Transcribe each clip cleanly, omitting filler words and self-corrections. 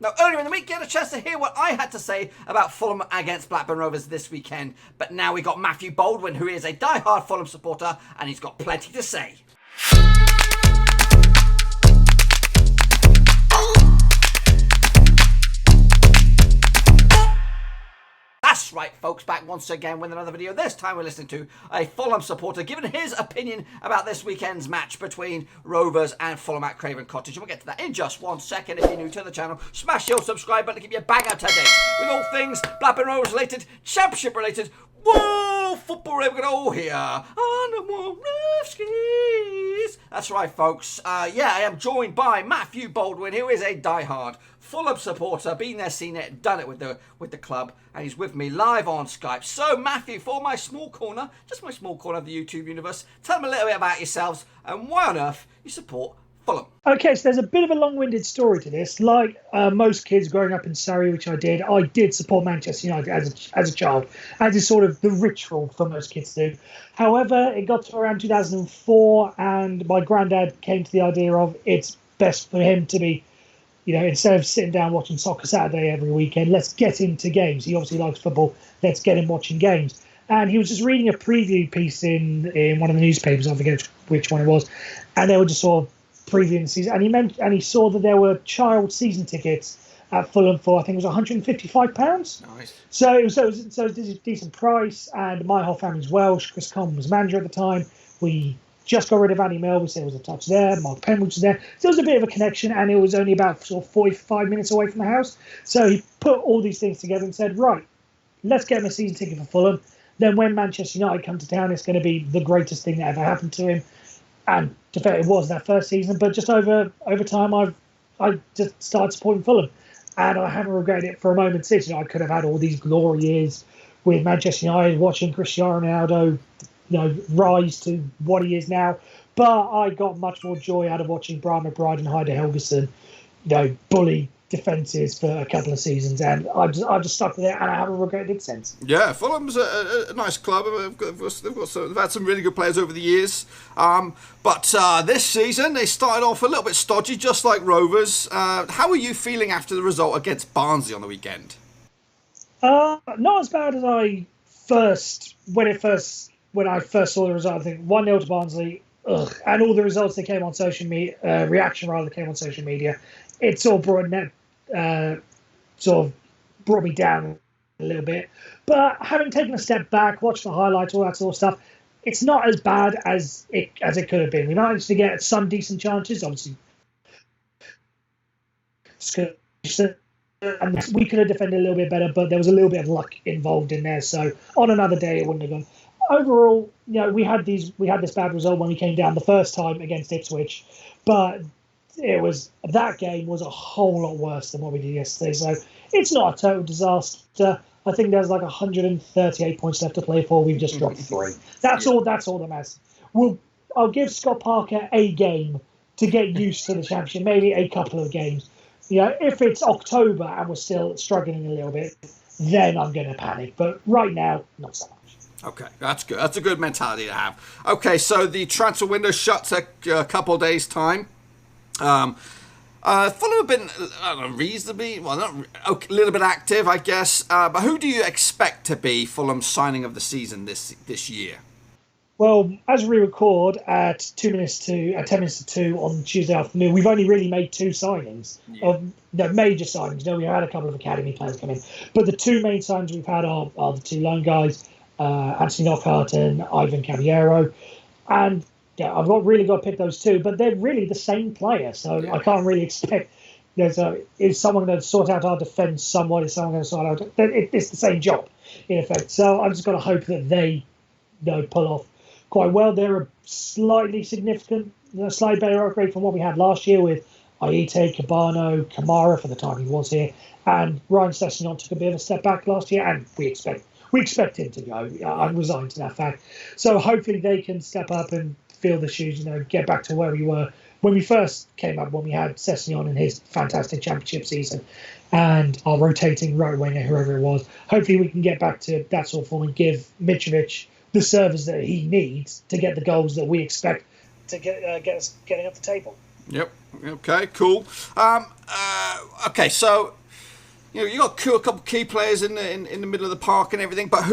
Now, earlier in the week, you had a chance to hear what I had to say about Fulham against Blackburn Rovers this weekend. But now we got Matthew Baldwin, who is a die-hard Fulham supporter, and he's got plenty to say. That's right, folks, back once again with another video. This time we're listening to a Fulham supporter giving his opinion about this weekend's match between Rovers and Fulham at Craven Cottage. And we'll get to that in just 1 second. If you're new to the channel, smash your subscribe button to keep you bang out to date with all things Blackburn Rovers related, Championship related, football related. Oh, here on the Wolfskis. That's right, folks. I am joined by Matthew Baldwin, who is a die-hard Fulham supporter, been there, seen it, done it with the club, and he's with me live on Skype. So, Matthew, for my small corner, just my small corner of the YouTube universe, tell them a little bit about yourselves and why on earth you support Fulham. Okay, so there's a bit of a long-winded story to this. Like most kids growing up in Surrey, which I did support Manchester United as a child, as is sort of the ritual for most kids do. However, it got to around 2004, and my granddad came to the idea of it's best for him to be, instead of sitting down watching Soccer Saturday every weekend, let's get into games. He obviously likes football. Let's get him watching games. And he was just reading a preview piece in one of the newspapers, I forget which one it was, and they were just sort of previewing the season. And he saw that there were child season tickets at Fulham for, I think it was £155. Nice. So it was a decent price, and my whole family's Welsh. Chris Coleman was manager at the time. We just got rid of Andy Mel. We said it was a touch there. Mark Penwood was there. So it was a bit of a connection, and it was only about sort of 45 minutes away from the house. So he put all these things together and said, right, let's get him a season ticket for Fulham. Then when Manchester United come to town, it's going to be the greatest thing that ever happened to him. And to fair, it was that first season, but just over time, I just started supporting Fulham, and I haven't regretted it for a moment since. I could have had all these glory years with Manchester United, watching Cristiano Ronaldo, rise to what he is now. But I got much more joy out of watching Brian McBride and Heide Helgeson, bully defences for a couple of seasons, and I've just stuck with it, and I haven't regretted it since. Yeah, Fulham's a nice club. They've had some really good players over the years, but this season they started off a little bit stodgy, just like Rovers. How are you feeling after the result against Barnsley on the weekend? Not as bad as when I first saw the result. I think 1-0 to Barnsley, and all the results that came on social media, reaction rather that came on social media. It sort of brought me down a little bit. But having taken a step back, watched the highlights, all that sort of stuff, it's not as bad as it could have been. We managed to get some decent chances, obviously. And we could have defended a little bit better, but there was a little bit of luck involved in there. So on another day, it wouldn't have gone. Overall, we had this bad result when we came down the first time against Ipswich, but that game was a whole lot worse than what we did yesterday. So it's not a total disaster. I think there's like 138 points left to play for. We've just dropped 3. That's all that matters. I'll give Scott Parker a game to get used to the championship, maybe a couple of games. If it's October and we're still struggling a little bit, then I'm going to panic. But right now, not so much. Okay, that's good. That's a good mentality to have. Okay, so the transfer window shuts a couple of days' time. Fulham have been reasonably, not a little bit active, I guess. But who do you expect to be Fulham's signing of the season this year? Well, as we record at 10 minutes to 2 on Tuesday afternoon, we've only really made 2 signings of major signings. We've had a couple of academy players come in, but the 2 main signings we've had are the 2 loan guys, Anthony Knockhart and Ivan Caballero, and I've really got to pick those 2, but they're really the same player, so I can't really expect. Is someone going to sort out our defence somewhat? Is someone going to sort out? It's the same job in effect. So I'm just going to hope that they pull off quite well. They're a slightly better upgrade from what we had last year with Aite, Cabano, Kamara for the time he was here, and Ryan Sessegnon took a bit of a step back last year, and we expect him to go. I'm resigned to that fact. So hopefully they can step up and fill the shoes, get back to where we were when we first came up, when we had Sessegnon in his fantastic championship season and our rotating right winger, whoever it was. Hopefully we can get back to that sort of form and give Mitrovic the service that he needs to get the goals that we expect to get us getting up the table. Yep. Okay, cool. Okay, so you got a couple key players in the middle of the park and everything, but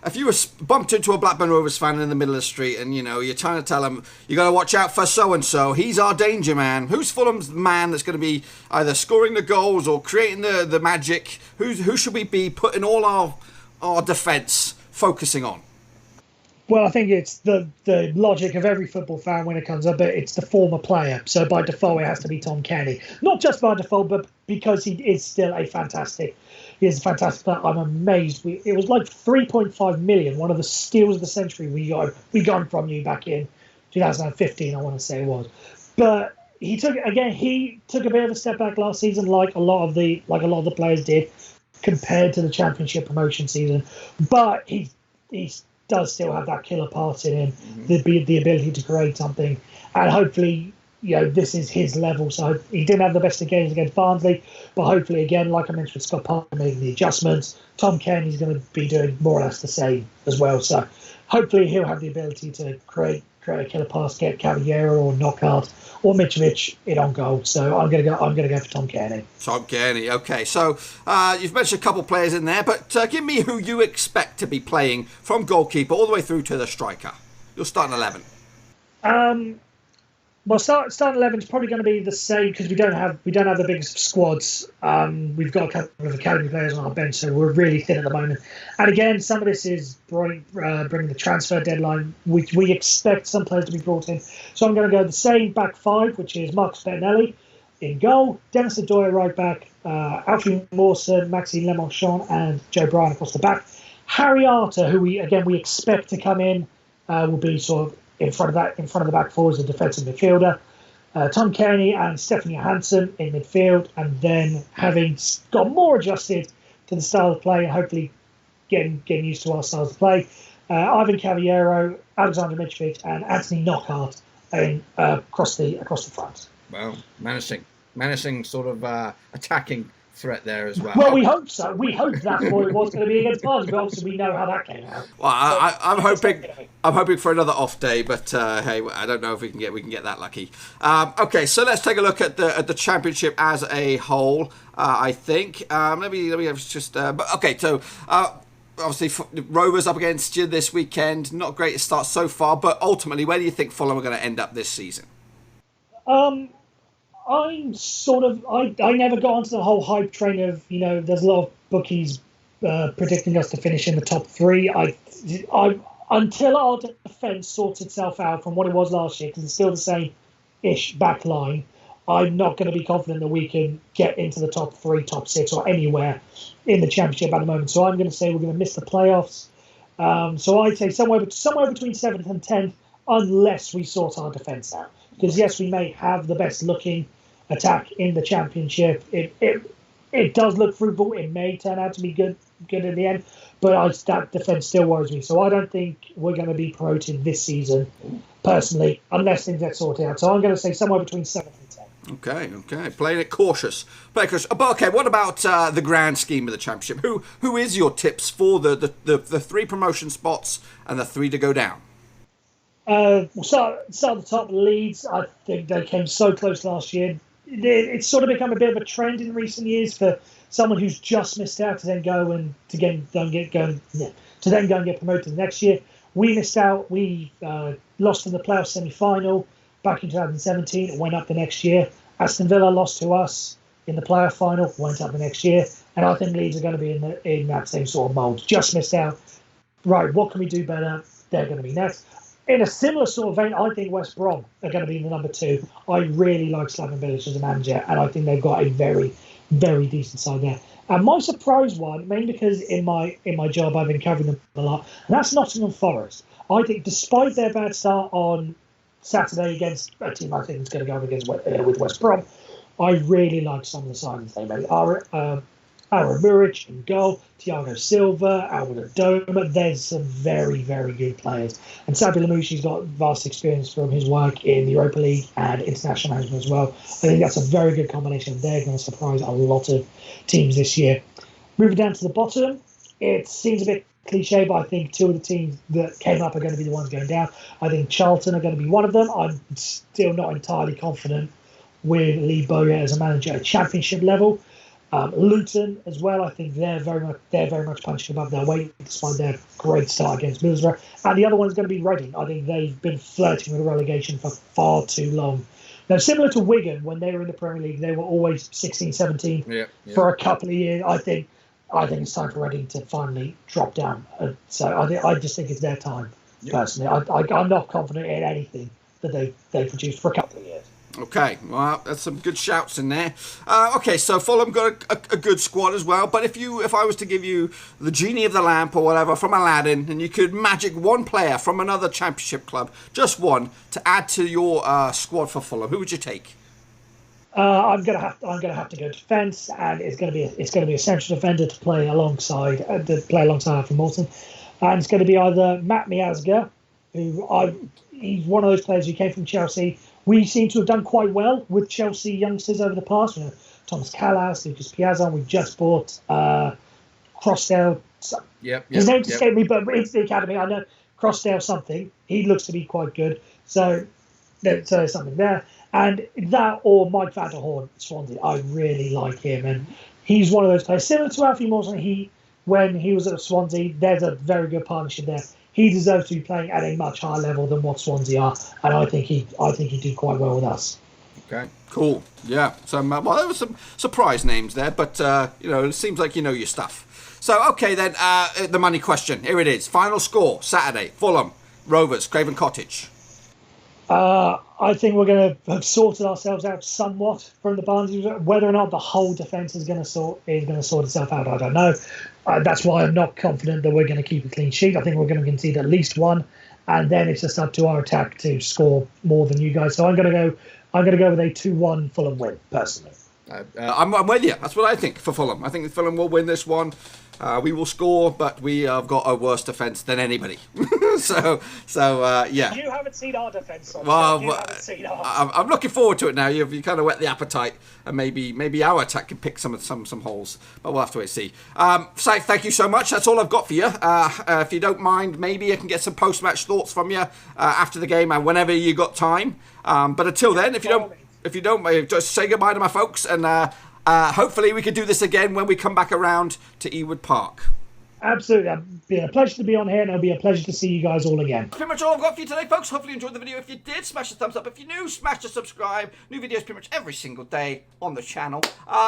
if you were bumped into a Blackburn Rovers fan in the middle of the street and you're trying to tell them you got to watch out for so and so, he's our danger man. Who's Fulham's man that's going to be either scoring the goals or creating the magic? Who should we be putting all our defence focusing on? Well, I think it's the logic of every football fan when it comes up, but it's the former player. So by default, it has to be Tom Kenny. Not just by default, but because he is still a fantastic player. I'm amazed. It was like 3.5 million, one of the steals of the century we got from you back in 2015, I want to say it was. But he took a bit of a step back last season, like a lot of the players did, compared to the Championship promotion season. But he does still have that killer part in him, the ability to create something, and hopefully, this is his level. So he didn't have the best of games against Barnsley, but hopefully, again, like I mentioned, with Scott Parker making the adjustments, Tom Kenny's going to be doing more or less the same as well. So hopefully, he'll have the ability to create a killer pass, get Caballero or Knockout or Mitrovic in on goal. So I'm gonna go for Tom Kenny. Tom Kenny. Okay, so you've mentioned a couple of players in there, but give me who you expect to be playing from goalkeeper all the way through to the striker. Your starting 11. Well, starting 11 is probably going to be the same because we don't have the biggest squads. We've got a couple of academy players on our bench, so we're really thin at the moment. And again, some of this is bringing the transfer deadline, which we expect some players to be brought in. So I'm going to go the same back five, which is Marcus Bettinelli in goal, Dennis Adoya right back, Alfie Mawson, Maxime Lemonchon, and Joe Bryan across the back. Harry Arter, who we expect to come in, will be sort of in front of the back four as a defensive midfielder. Tom Kenny and Stephanie Hansen in midfield, and then having got more adjusted to the style of play and hopefully getting used to our styles of play, Ivan Caballero, Alexander Mitrovic, and Anthony Knockaert across the front. Well, menacing sort of attacking threat there as well. Well, we hope so. We hope that's what it was going to be against Barnsley, but obviously we know how that came out. Well, I'm hoping for another off day, but hey, I don't know if we can get that lucky. Okay, so let's take a look at the Championship as a whole. I think let me just. But okay, so. Obviously, Rovers up against you this weekend. Not a great start so far, but ultimately, where do you think Fulham are going to end up this season? I'm sort of I never got onto the whole hype train of there's a lot of bookies predicting us to finish in the top three. I until our defence sorts itself out from what it was last year, because it's still the same-ish back line, I'm not going to be confident that we can get into the top three, top six, or anywhere in the Championship at the moment. So I'm going to say we're going to miss the playoffs. So I'd say somewhere between 7th and 10th, unless we sort our defence out. Because yes, we may have the best looking attack in the Championship. It does look fruitful. It may turn out to be good in the end, but that defence still worries me. So I don't think we're going to be promoted this season, personally, unless things get sorted out. So I'm going to say somewhere between 7th and 10th. Okay. Playing it cautious. But okay, what about the grand scheme of the Championship? Who is your tips for the 3 promotion spots and the 3 to go down? We'll start at the top. Leeds, I think they came so close last year. It's sort of become a bit of a trend in recent years for someone who's just missed out to then go and get promoted the next year. We missed out. We lost in the playoff semi-final back in 2017. It went up the next year. Aston Villa lost to us in the playoff final. Went up the next year. And I think Leeds are going to be in that same sort of mould. Just missed out. Right, what can we do better? They're going to be next. In a similar sort of vein, I think West Brom are going to be in the number 2. I really like Slaven Bilic as a manager, and I think they've got a very, very decent side there. And my surprise one, mainly because in my job I've been covering them a lot, and that's Nottingham Forest. I think despite their bad start on Saturday against a team I think is going to go up against with West Brom, I really like some of the signings they made. Aaron Muric in goal, Thiago Silva, Albert Adoma. There's some very, very good players. And Sabi Lamouchi's got vast experience from his work in the Europa League and international management as well. I think that's a very good combination. They're going to surprise a lot of teams this year. Moving down to the bottom, it seems a bit cliche, but I think 2 of the teams that came up are going to be the ones going down. I think Charlton are going to be one of them. I'm still not entirely confident with Lee Bowyer as a manager at Championship level. Luton as well. I think they're very much punching above their weight despite their great start against Middlesbrough. And the other one's going to be Reading. I think they've been flirting with relegation for far too long. Now, similar to Wigan, when they were in the Premier League, they were always 16, 17 for a couple of years. I think it's time for Reading to finally drop down. So I just think it's their time, personally. I'm not confident in anything that they've produced for a couple of years. Okay, well, that's some good shouts in there. Okay, so Fulham got a good squad as well. But if I was to give you the genie of the lamp or whatever from Aladdin, and you could magic one player from another Championship club, just one, to add to your squad for Fulham, who would you take? I'm gonna have to go defence, and it's gonna be a central defender to play alongside Alfred Morton, and it's going to be either Matt Miazga, he's one of those players who came from Chelsea. We seem to have done quite well with Chelsea youngsters over the past. Thomas Callas, Lucas Piazza. We just bought Crossdale. His name escaped me, but it's the academy. I know Crossdale something. He looks to be quite good. So there's something there. And that or Mike Vanderhorn, Swansea. I really like him, and he's one of those players similar to Alfie Morrison. When he was at Swansea, there's a very good partnership there. He deserves to be playing at a much higher level than what Swansea are, and I think he did quite well with us. Okay, cool. Yeah. So well, there were some surprise names there, but it seems like you know your stuff. So okay then, the money question. Here it is. Final score Saturday: Fulham, Rovers, Craven Cottage. I think we're going to have sorted ourselves out somewhat from the Barnsley. Whether or not the whole defence is going to sort itself out, I don't know. That's why I'm not confident that we're going to keep a clean sheet. I think we're going to concede at least one, and then it's just up to our attack to score more than you guys. So I'm going to go with a 2-1 Fulham win personally. I'm with you. That's what I think for Fulham. I think Fulham will win this one. We will score, but we have got a worse defence than anybody. so yeah. You haven't seen our defence. I'm looking forward to it now. You kind of whet the appetite, and maybe our attack can pick some holes. But we'll have to wait and see. Saif, thank you so much. That's all I've got for you. If you don't mind, maybe I can get some post-match thoughts from you after the game and whenever you got time. But until then, if you don't, just say goodbye to my folks, and hopefully we can do this again when we come back around to Ewood Park. Absolutely. It's been a pleasure to be on here, and it'll be a pleasure to see you guys all again. That's pretty much all I've got for you today, folks. Hopefully you enjoyed the video. If you did, smash the thumbs up. If you're new, smash the subscribe. New videos pretty much every single day on the channel.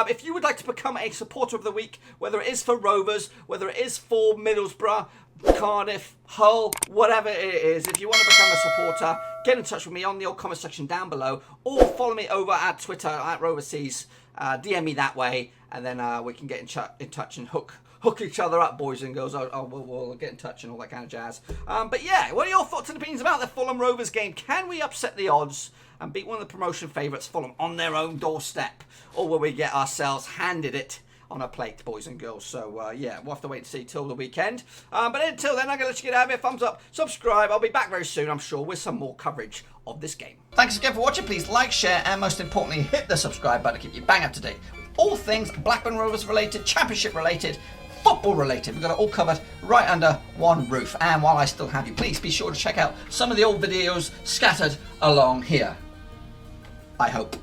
If you would like to become a supporter of the week, whether it is for Rovers, whether it is for Middlesbrough, Cardiff, Hull, whatever it is, if you want to become a supporter, get in touch with me on the old comment section down below, or follow me over at Twitter at Roverseas. DM me that way, and then we can get in touch and hook each other up, boys and girls. We'll get in touch and all that kind of jazz. But yeah, what are your thoughts and opinions about the Fulham Rovers game? Can we upset the odds and beat one of the promotion favourites, Fulham, on their own doorstep? Or will we get ourselves handed it on a plate, boys and girls? So yeah, we'll have to wait and see till the weekend. But until then, I'm going to let you get out of here. Thumbs up, subscribe. I'll be back very soon, I'm sure, with some more coverage of this game. Thanks again for watching. Please like, share, and most importantly, hit the subscribe button to keep you bang up to date with all things Blackburn Rovers related, Championship related, football related. We've got it all covered right under one roof. And while I still have you, please be sure to check out some of the old videos scattered along here. I hope.